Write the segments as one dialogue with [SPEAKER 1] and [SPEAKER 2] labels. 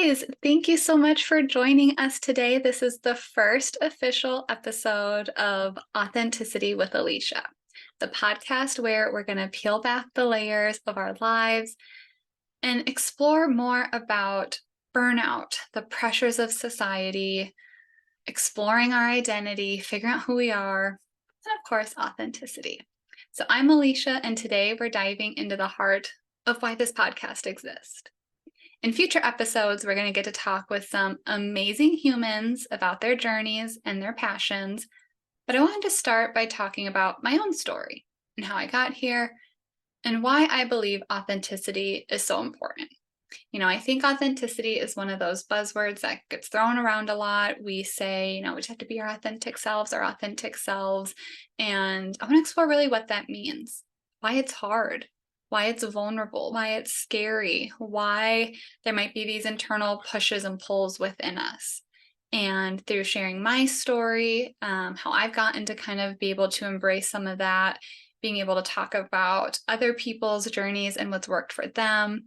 [SPEAKER 1] guys, thank you so much for joining us today. This is the first official episode of Authenticity with Alicia, the podcast where we're going to peel back the layers of our lives and explore more about burnout, the pressures of society, exploring our identity, figuring out who we are, and of course, authenticity. So I'm Alicia, and today we're diving into the heart of why this podcast exists. In future episodes, we're going to get to talk with some amazing humans about their journeys and their passions. But I wanted to start by talking about my own story and how I got here and why I believe authenticity is so important. I think authenticity is one of those buzzwords that gets thrown around a lot. We say, we just have to be our authentic selves, And I want to explore really what that means, why it's hard, why it's vulnerable, why it's scary, why there might be these internal pushes and pulls within us. And through sharing my story, how I've gotten to kind of be able to embrace some of that, being able to talk about other people's journeys and what's worked for them,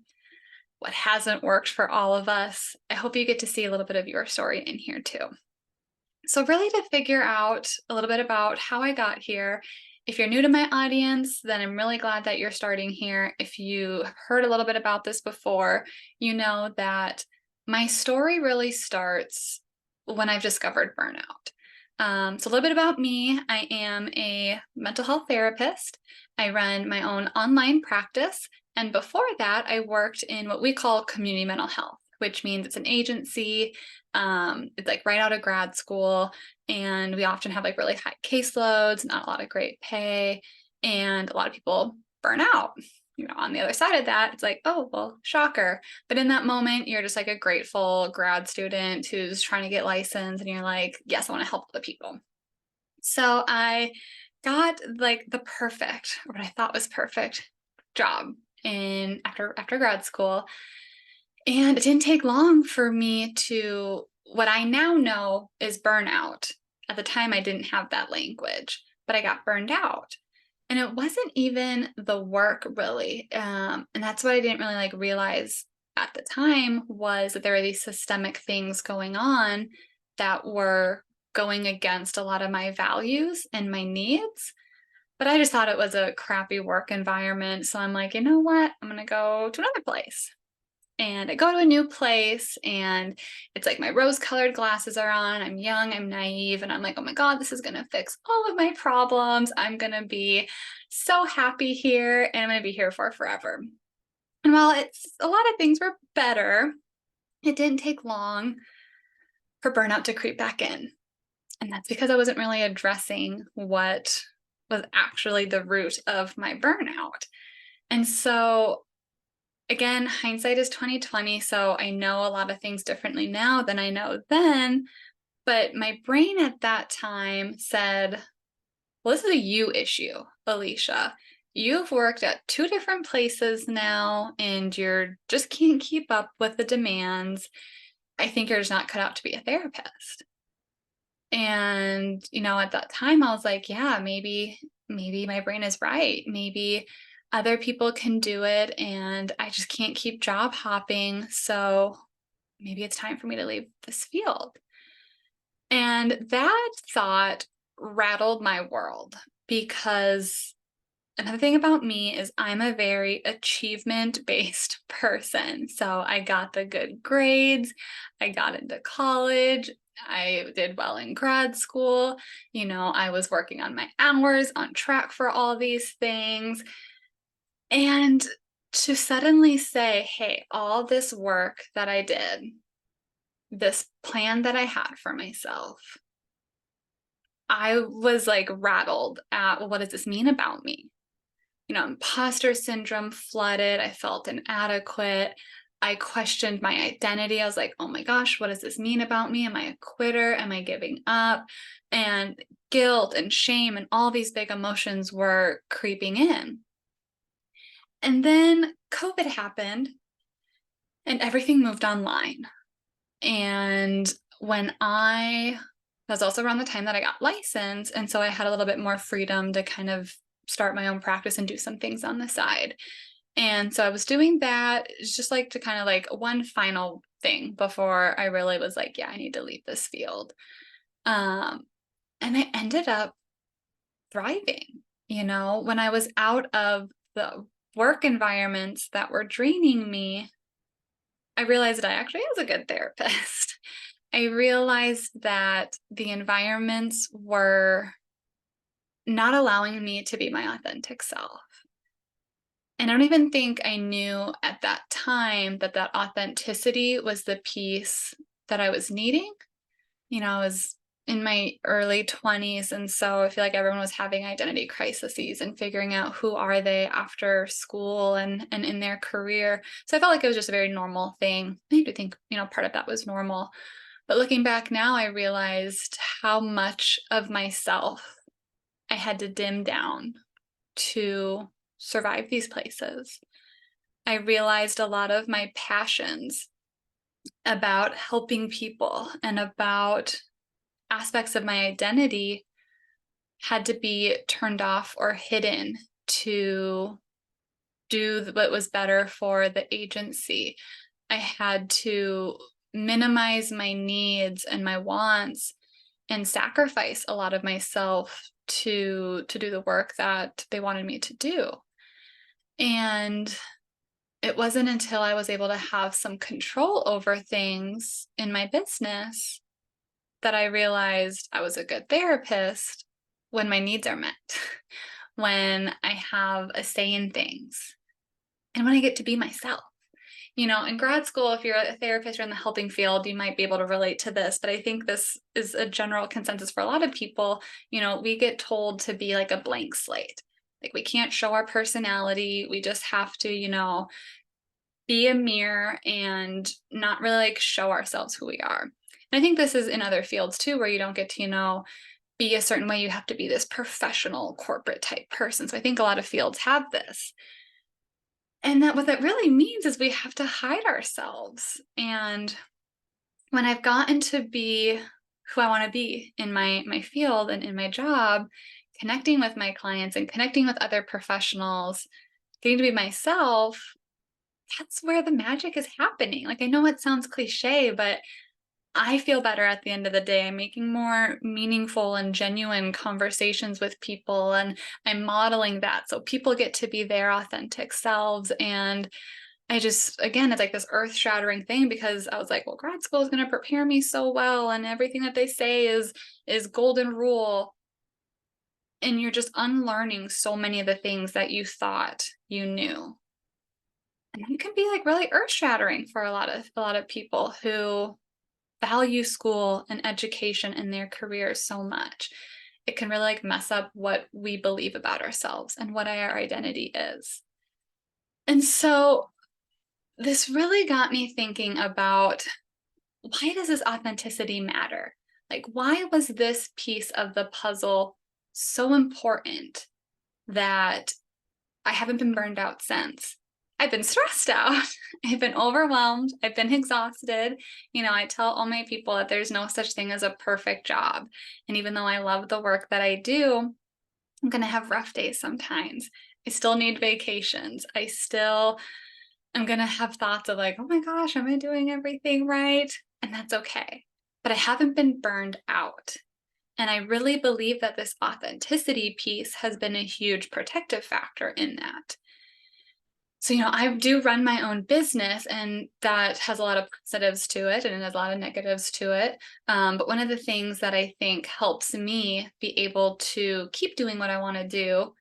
[SPEAKER 1] what hasn't worked for all of us. I hope you get to see a little bit of your story in here too. So really to figure out a little bit about how I got here, if you're new to my audience, then I'm really glad that you're starting here. If you have heard a little bit about this before, you know that my story really starts when I've discovered burnout. So a little bit about me. I am a mental health therapist. I run my own online practice. And before that, I worked in what we call community mental health, which means it's an agency. It's like right out of grad school. And we often have like really high caseloads, not a lot of great pay, and a lot of people burn out. On the other side of that, it's like, oh, well, shocker. But in that moment, you're just like a grateful grad student who's trying to get licensed, and you're like, yes, I want to help other people. So I got like the perfect, or what I thought was perfect job after grad school. And it didn't take long for me to what I now know is burnout. At the time, I didn't have that language, but I got burned out. And it wasn't even the work really. And that's what I didn't really realize at the time, was that there were these systemic things going on that were going against a lot of my values and my needs. But I just thought it was a crappy work environment. So I'm like, you know what? I'm going to go to another place. And I go to a new place, and it's like my rose-colored glasses are on. I'm young, I'm naive, and I'm like, oh my God, this is going to fix all of my problems. I'm going to be so happy here, and I'm going to be here for forever. And while a lot of things were better, it didn't take long for burnout to creep back in. And that's because I wasn't really addressing what was actually the root of my burnout. And so again, hindsight is 2020, so I know a lot of things differently now than I know then, but my brain at that time said, well, this is a you issue, Alicia. You've worked at 2 different places now, and you're just can't keep up with the demands. I think you're just not cut out to be a therapist. And, at that time I was like, yeah, maybe my brain is right. Maybe other people can do it, and I just can't keep job hopping. So maybe it's time for me to leave this field. And that thought rattled my world, because another thing about me is I'm a very achievement-based person. So I got the good grades, I got into college, I did well in grad school, I was working on my hours, on track for all these things. And to suddenly say, hey, all this work that I did, this plan that I had for myself, I was rattled at, well, what does this mean about me? Imposter syndrome flooded. I felt inadequate. I questioned my identity. I was like, oh my gosh, what does this mean about me? Am I a quitter? Am I giving up? And guilt and shame and all these big emotions were creeping in. And then COVID happened, and everything moved online. And that was also around the time that I got licensed. And so I had a little bit more freedom to kind of start my own practice and do some things on the side. And so I was doing that. It's just to kind of one final thing before I really was like, yeah, I need to leave this field. Um, and I ended up thriving. When I was out of the work environments that were draining me, I realized that I actually was a good therapist. I realized that the environments were not allowing me to be my authentic self. And I don't even think I knew at that time that that authenticity was the piece that I was needing. I was in my early 20s. And so I feel like everyone was having identity crises and figuring out who are they after school and in their career. So I felt like it was just a very normal thing. I need to think, part of that was normal. But looking back now, I realized how much of myself I had to dim down to survive these places. I realized a lot of my passions about helping people and about aspects of my identity had to be turned off or hidden to do what was better for the agency. I had to minimize my needs and my wants and sacrifice a lot of myself to do the work that they wanted me to do. And it wasn't until I was able to have some control over things in my business that I realized I was a good therapist when my needs are met, when I have a say in things, and when I get to be myself. In grad school, if you're a therapist or in the helping field, you might be able to relate to this, but I think this is a general consensus for a lot of people. We get told to be like a blank slate. Like we can't show our personality. We just have to, be a mirror and not really like show ourselves who we are. And I think this is in other fields too, where you don't get to, be a certain way. You have to be this professional corporate type person. So I think a lot of fields have this. And that what that really means is we have to hide ourselves. And when I've gotten to be who I want to be in my field and in my job, connecting with my clients and connecting with other professionals, getting to be myself, that's where the magic is happening. Like I know it sounds cliche, but I feel better at the end of the day. I'm making more meaningful and genuine conversations with people, and I'm modeling that so people get to be their authentic selves. And I just, again, it's like this earth shattering thing because I was like, well, grad school is going to prepare me so well, and everything that they say is golden rule. And you're just unlearning so many of the things that you thought you knew. And that can be like really earth shattering for a lot of people who value school and education in their careers so much. It can really like mess up what we believe about ourselves and what our identity is. And so this really got me thinking about, why does this authenticity matter? Like, why was this piece of the puzzle so important that I haven't been burned out since? I've been stressed out. I've been overwhelmed. I've been exhausted. I tell all my people that there's no such thing as a perfect job. And even though I love the work that I do, I'm going to have rough days sometimes. I still need vacations. I still am going to have thoughts of like, oh my gosh, am I doing everything right? And that's okay. But I haven't been burned out. And I really believe that this authenticity piece has been a huge protective factor in that. So, I do run my own business, and that has a lot of positives to it and it has a lot of negatives to it. But one of the things that I think helps me be able to keep doing what I want to do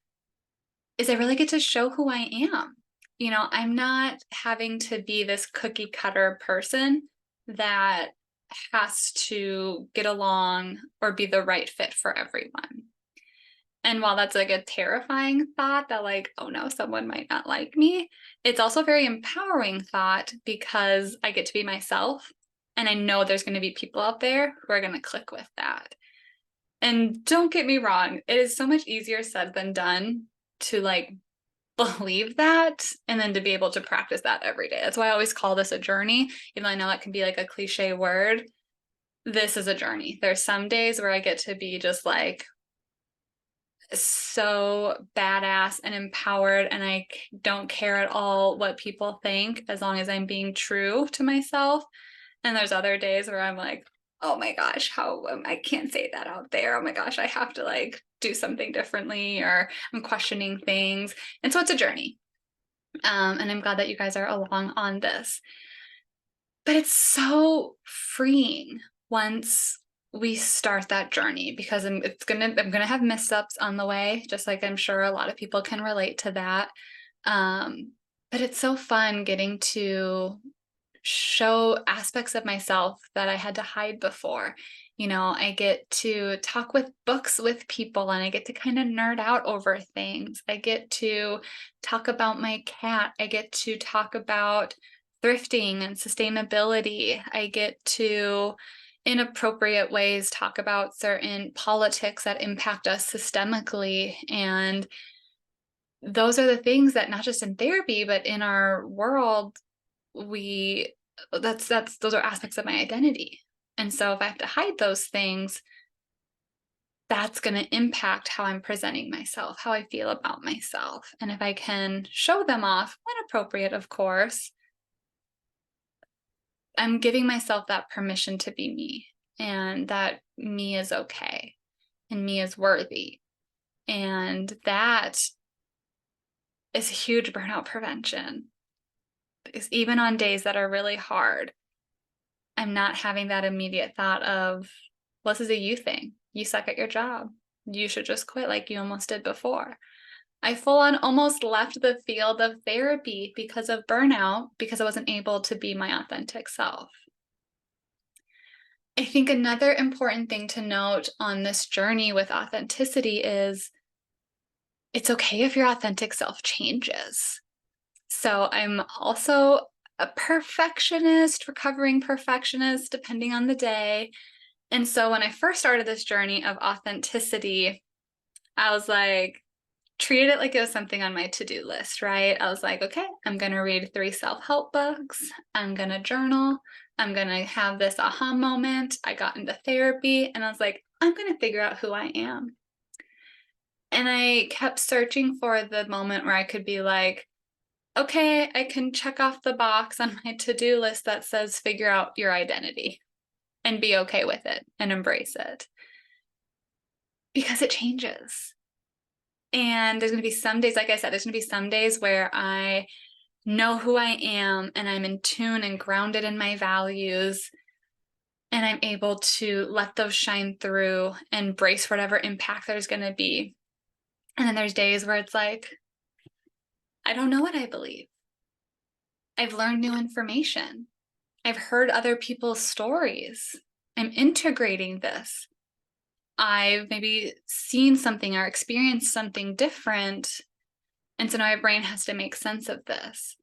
[SPEAKER 1] is I really get to show who I am. I'm not having to be this cookie cutter person that has to get along or be the right fit for everyone. And while that's like a terrifying thought that like, oh no, someone might not like me, it's also a very empowering thought because I get to be myself. And I know there's going to be people out there who are going to click with that. And don't get me wrong, it is so much easier said than done to like believe that and then to be able to practice that every day. That's why I always call this a journey, even though I know that can be like a cliche word. This is a journey. There's some days where I get to be just like, so badass and empowered, and I don't care at all what people think as long as I'm being true to myself. And there's other days where I'm like, oh my gosh, I can't say that out there. Oh my gosh, I have to like do something differently, or I'm questioning things. And so it's a journey. And I'm glad that you guys are along on this. But it's so freeing once we start that journey, because I'm gonna have missteps on the way, just like I'm sure a lot of people can relate to that. But it's so fun getting to show aspects of myself that I had to hide before. I get to talk with books with people, and I get to kind of nerd out over things. I get to talk about my cat. I get to talk about thrifting and sustainability. I get to, in appropriate ways, talk about certain politics that impact us systemically. And those are the things that, not just in therapy, but in our world, we that's those are aspects of my identity. And so if I have to hide those things, that's going to impact how I'm presenting myself, how I feel about myself. And if I can show them off when appropriate, of course, I'm giving myself that permission to be me, and that me is okay, and me is worthy. And that is a huge burnout prevention, because even on days that are really hard, I'm not having that immediate thought of, well, this is a you thing. You suck at your job. You should just quit like you almost did before. I full on almost left the field of therapy because of burnout, because I wasn't able to be my authentic self. I think another important thing to note on this journey with authenticity is it's okay if your authentic self changes. So I'm also a perfectionist, recovering perfectionist, depending on the day. And so when I first started this journey of authenticity, I was like, treated it like it was something on my to-do list, right? I was like, okay, I'm going to read 3 self-help books. I'm going to journal. I'm going to have this aha moment. I got into therapy, and I was like, I'm going to figure out who I am. And I kept searching for the moment where I could be like, okay, I can check off the box on my to-do list that says figure out your identity, and be okay with it and embrace it, because it changes. And there's going to be some days, like I said, there's going to be some days where I know who I am, and I'm in tune and grounded in my values, and I'm able to let those shine through and brace whatever impact there's going to be. And then there's days where it's like, I don't know what I believe. I've learned new information. I've heard other people's stories. I'm integrating this. I've maybe seen something or experienced something different. And so now my brain has to make sense of this.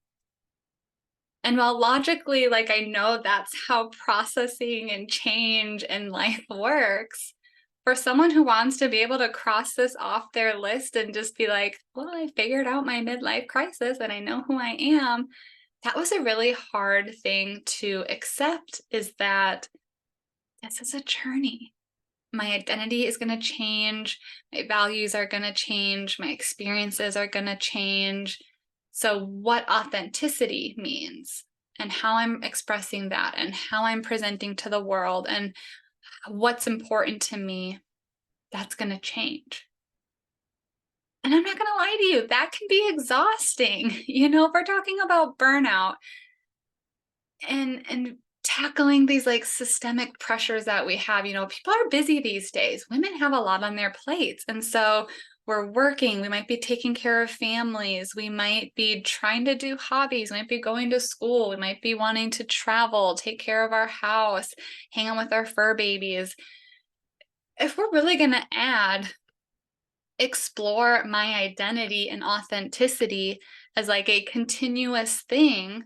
[SPEAKER 1] And while logically, like, I know that's how processing and change in life works, for someone who wants to be able to cross this off their list and just be like, well, I figured out my midlife crisis and I know who I am, that was a really hard thing to accept, is that this is a journey. My identity is going to change. My values are going to change. My experiences are going to change. So what authenticity means, and how I'm expressing that, and how I'm presenting to the world, and what's important to me, that's going to change. And I'm not going to lie to you, that can be exhausting. If we're talking about burnout and tackling these like systemic pressures that we have, people are busy these days. Women have a lot on their plates. And so we're working, we might be taking care of families, we might be trying to do hobbies, we might be going to school, we might be wanting to travel, take care of our house, hang out with our fur babies. If we're really going to explore my identity and authenticity as like a continuous thing,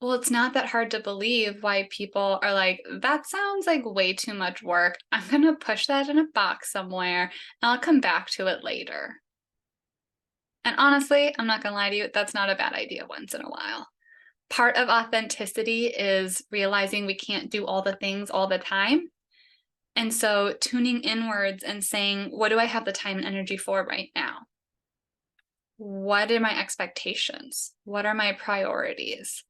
[SPEAKER 1] well, it's not that hard to believe why people are like, that sounds like way too much work. I'm going to push that in a box somewhere, and I'll come back to it later. And honestly, I'm not going to lie to you, that's not a bad idea once in a while. Part of authenticity is realizing we can't do all the things all the time. And so tuning inwards and saying, what do I have the time and energy for right now? What are my expectations? What are my priorities?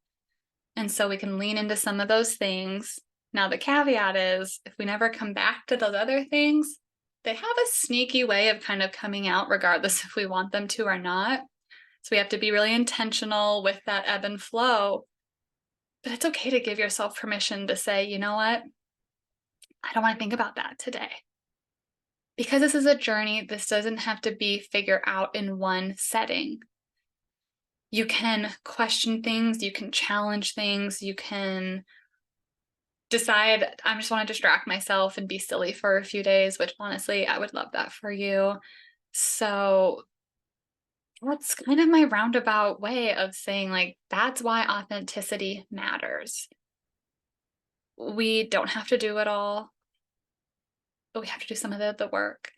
[SPEAKER 1] And so we can lean into some of those things. Now, the caveat is if we never come back to those other things, they have a sneaky way of kind of coming out regardless if we want them to or not. So we have to be really intentional with that ebb and flow. But it's okay to give yourself permission to say, you know what? I don't want to think about that today. Because this is a journey, this doesn't have to be figured out in one setting. You can question things, you can challenge things, you can decide, I just want to distract myself and be silly for a few days, which honestly, I would love that for you. So that's kind of my roundabout way of saying, like, that's why authenticity matters. We don't have to do it all, but we have to do some of the work.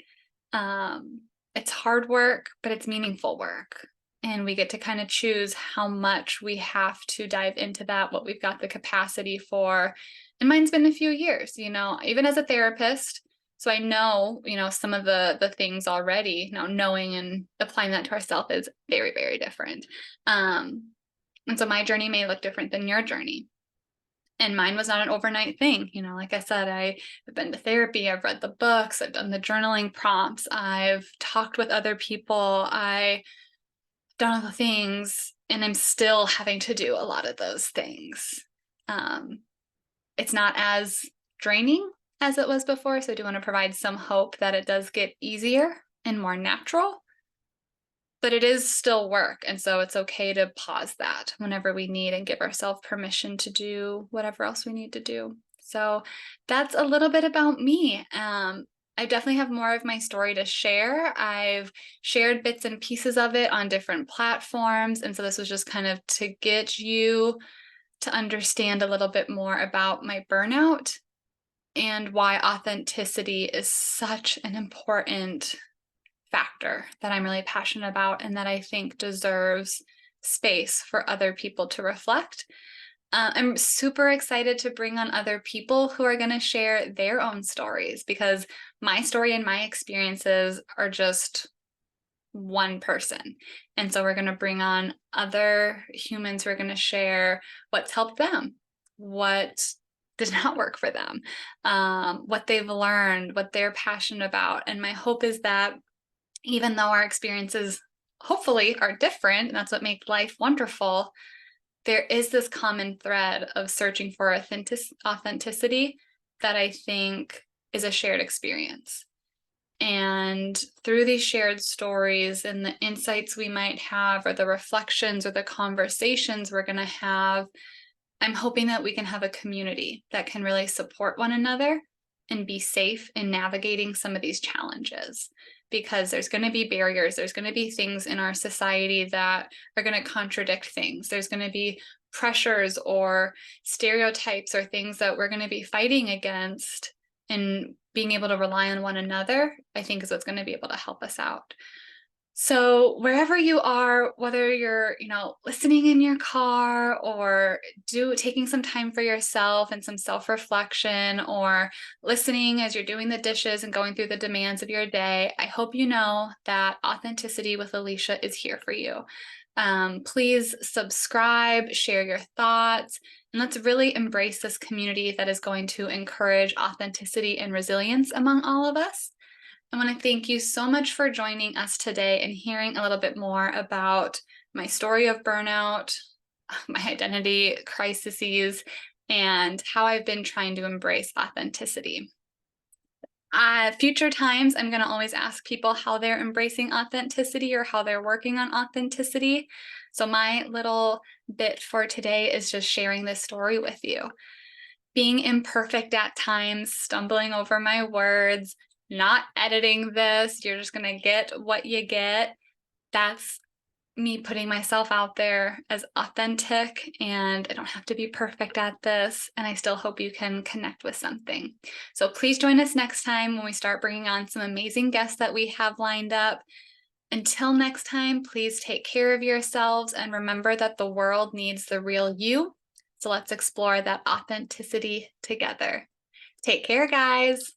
[SPEAKER 1] Um, it's hard work, but it's meaningful work. And we get to kind of choose how much we have to dive into that, what we've got the capacity for. And mine's been a few years, even as a therapist. So I know, some of the things already. Now knowing and applying that to ourselves is very, very different. And so my journey may look different than your journey. And mine was not an overnight thing. Like I said, I've been to therapy, I've read the books, I've done the journaling prompts, I've talked with other people, I've done all the things, and I'm still having to do a lot of those things. It's not as draining as it was before. So I do want to provide some hope that it does get easier and more natural. But it is still work, and so it's okay to pause that whenever we need and give ourselves permission to do whatever else we need to do. So that's a little bit about me. I definitely have more of my story to share. I've shared bits and pieces of it on different platforms, and so this was just kind of to get you to understand a little bit more about my burnout and why authenticity is such an important factor that I'm really passionate about and that I think deserves space for other people to reflect. I'm super excited to bring on other people who are going to share their own stories, because my story and my experiences are just one person. And so we're going to bring on other humans who are going to share what's helped them, what did not work for them, what they've learned, what they're passionate about. And my hope is that even though our experiences hopefully are different, and that's what makes life wonderful, there is this common thread of searching for authenticity that I think is a shared experience. And through these shared stories and the insights we might have, or the reflections or the conversations we're going to have, I'm hoping that we can have a community that can really support one another and be safe in navigating some of these challenges. Because there's going to be barriers, there's going to be things in our society that are going to contradict things. There's going to be pressures or stereotypes or things that we're going to be fighting against, and being able to rely on one another, I think, is what's going to be able to help us out. So wherever you are, whether you're, listening in your car, or taking some time for yourself and some self-reflection, or listening as you're doing the dishes and going through the demands of your day, I hope you know that Authenticity with Alicia is here for you. Please subscribe, share your thoughts, and let's really embrace this community that is going to encourage authenticity and resilience among all of us. I want to thank you so much for joining us today and hearing a little bit more about my story of burnout, my identity crises, and how I've been trying to embrace authenticity. Future times, I'm going to always ask people how they're embracing authenticity or how they're working on authenticity. So my little bit for today is just sharing this story with you. Being imperfect at times, stumbling over my words, not editing this, you're just going to get what you get. That's me putting myself out there as authentic, and I don't have to be perfect at this. And I still hope you can connect with something. So please join us next time when we start bringing on some amazing guests that we have lined up. Until next time, please take care of yourselves and remember that the world needs the real you. So let's explore that authenticity together. Take care, guys.